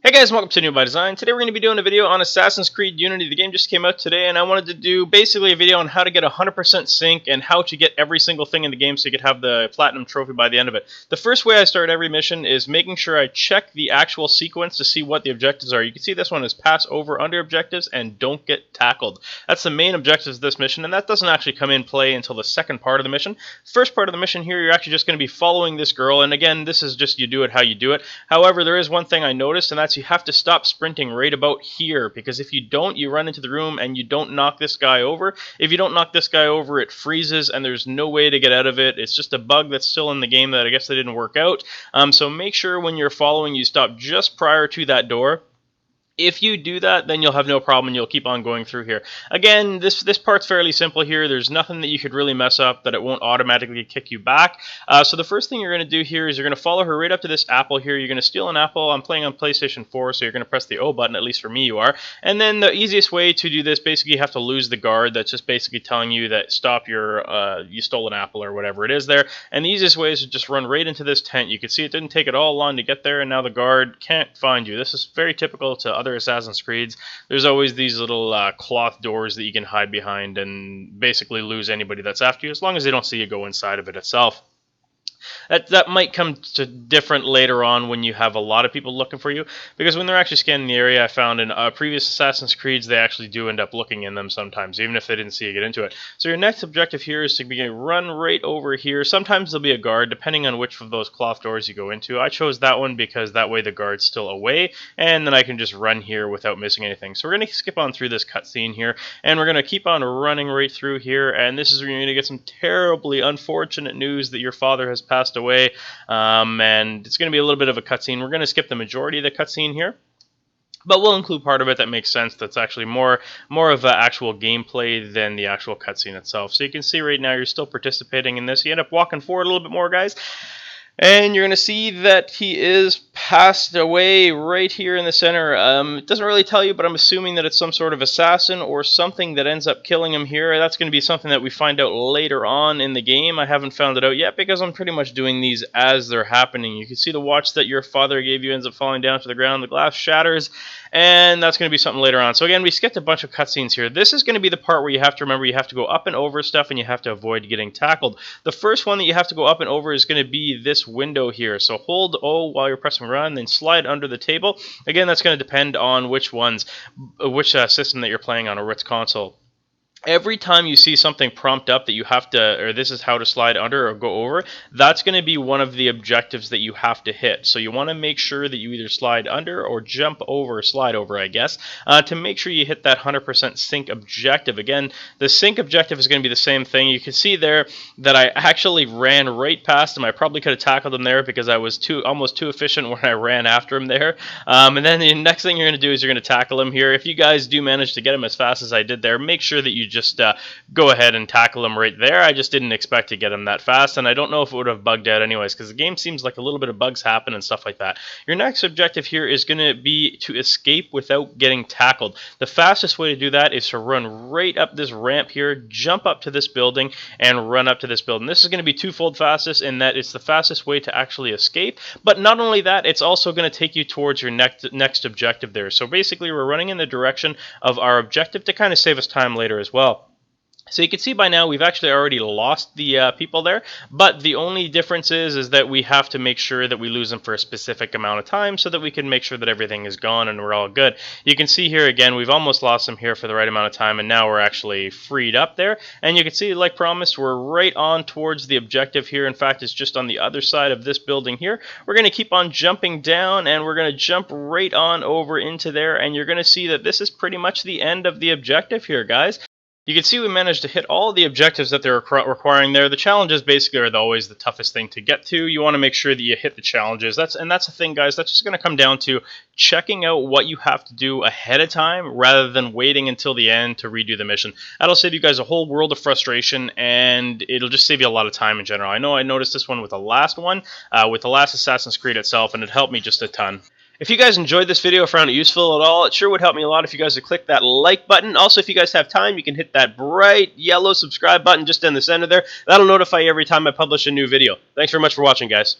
Hey guys, welcome to New by Design. Today we're going to be doing a video on Assassin's Creed Unity. The game just came out today and I wanted to do basically a video on how to get 100% sync and how to get every single thing in the game so you could have the platinum trophy by the end of it. The first way I start every mission is making sure I check the actual sequence to see what the objectives are. You can see this one is pass over under objectives and don't get tackled. That's the main objectives of this mission, and that doesn't actually come in play until the second part of the mission. First part of the mission here, you're actually just going to be following this girl, and again, this is just you do it how you do it. However, there is one thing I noticed, and that's you have to stop sprinting right about here, because if you don't, you run into the room and you don't knock this guy over. If you don't knock this guy over, it freezes and there's no way to get out of it. It's just a bug that's still in the game that I guess they didn't work out. So make sure when you're following, you stop just prior to that door. If you do that, then you'll have no problem and you'll keep on going through here. Again, this part's fairly simple here. There's nothing that you could really mess up that it won't automatically kick you back. So the first thing you're going to do here is you're going to follow her right up to this apple here. You're going to steal an apple. I'm playing on PlayStation 4, so you're going to press the O button, at least for me you are. And then the easiest way to do this, basically you have to lose the guard that's just basically telling you that stop your, you stole an apple or whatever it is there. And the easiest way is to just run right into this tent. You can see it didn't take it all long to get there, and now the guard can't find you. This is very typical to other Assassin's Creeds. There's always these little cloth doors that you can hide behind and basically lose anybody that's after you, as long as they don't see you go inside of it itself. That might come to different later on when you have a lot of people looking for you, because when they're actually scanning the area, I found in previous Assassin's Creeds they actually do end up looking in them sometimes, even if they didn't see you get into it. So your next objective here is to run right over here. Sometimes there'll be a guard, depending on which of those cloth doors you go into. I chose that one because that way the guard's still away, and then I can just run here without missing anything. So we're going to skip on through this cutscene here, and we're going to keep on running right through here, and this is where you're going to get some terribly unfortunate news that your father has passed away, and it's going to be a little bit of a cutscene. We're going to skip the majority of the cutscene here, but we'll include part of it that makes sense, that's actually more of an actual gameplay than the actual cutscene itself. So you can see right now you're still participating in this. You end up walking forward a little bit more, guys, and you're going to see that he is passed away right here in the center. It doesn't really tell you, but I'm assuming that it's some sort of assassin or something that ends up killing him here. That's going to be something that we find out later on in the game. I haven't found it out yet because I'm pretty much doing these as they're happening. You can see the watch that your father gave you ends up falling down to the ground. The glass shatters, and that's going to be something later on. So again, we skipped a bunch of cutscenes here. This is going to be the part where you have to remember you have to go up and over stuff and you have to avoid getting tackled. The first one that you have to go up and over is going to be this window here. So hold O while you're pressing run, then slide under the table. Again, that's going to depend on which system that you're playing on or which console. Every time you see something prompt up that you have to, or this is how to slide under or go over, that's going to be one of the objectives that you have to hit. So you want to make sure that you either slide under or jump over, slide over, I guess, to make sure you hit that 100% sync objective. Again, the sync objective is going to be the same thing. You can see there that I actually ran right past him. I probably could have tackled him there because I was almost too efficient when I ran after him there. And then the next thing you're going to do is you're going to tackle him here. If you guys do manage to get him as fast as I did there, make sure that you just go ahead and tackle him right there. I just didn't expect to get him that fast, and I don't know if it would have bugged out anyways, because the game seems like a little bit of bugs happen and stuff like that. Your next objective here is going to be to escape without getting tackled. The fastest way to do that is to run right up this ramp here, jump up to this building, and run up to this building. This is going to be twofold fastest in that it's the fastest way to actually escape, but not only that, it's also going to take you towards your next objective there. So basically, we're running in the direction of our objective to kind of save us time later as well. So you can see by now we've actually already lost the people there, but the only difference is that we have to make sure that we lose them for a specific amount of time so that we can make sure that everything is gone and we're all good. You can see here again, we've almost lost them here for the right amount of time, and now we're actually freed up there. And you can see, like promised, we're right on towards the objective here. In fact, it's just on the other side of this building here. We're going to keep on jumping down, and we're going to jump right on over into there, and you're going to see that this is pretty much the end of the objective here, guys. You can see we managed to hit all the objectives that they're requiring there. The challenges basically are always the toughest thing to get to. You want to make sure that you hit the challenges. That's the thing, guys. That's just going to come down to checking out what you have to do ahead of time rather than waiting until the end to redo the mission. That'll save you guys a whole world of frustration, and it'll just save you a lot of time in general. I know I noticed this one with the last Assassin's Creed itself, and it helped me just a ton. If you guys enjoyed this video or found it useful at all, it sure would help me a lot if you guys would click that like button. Also, if you guys have time, you can hit that bright yellow subscribe button just in the center there. That'll notify you every time I publish a new video. Thanks very much for watching, guys.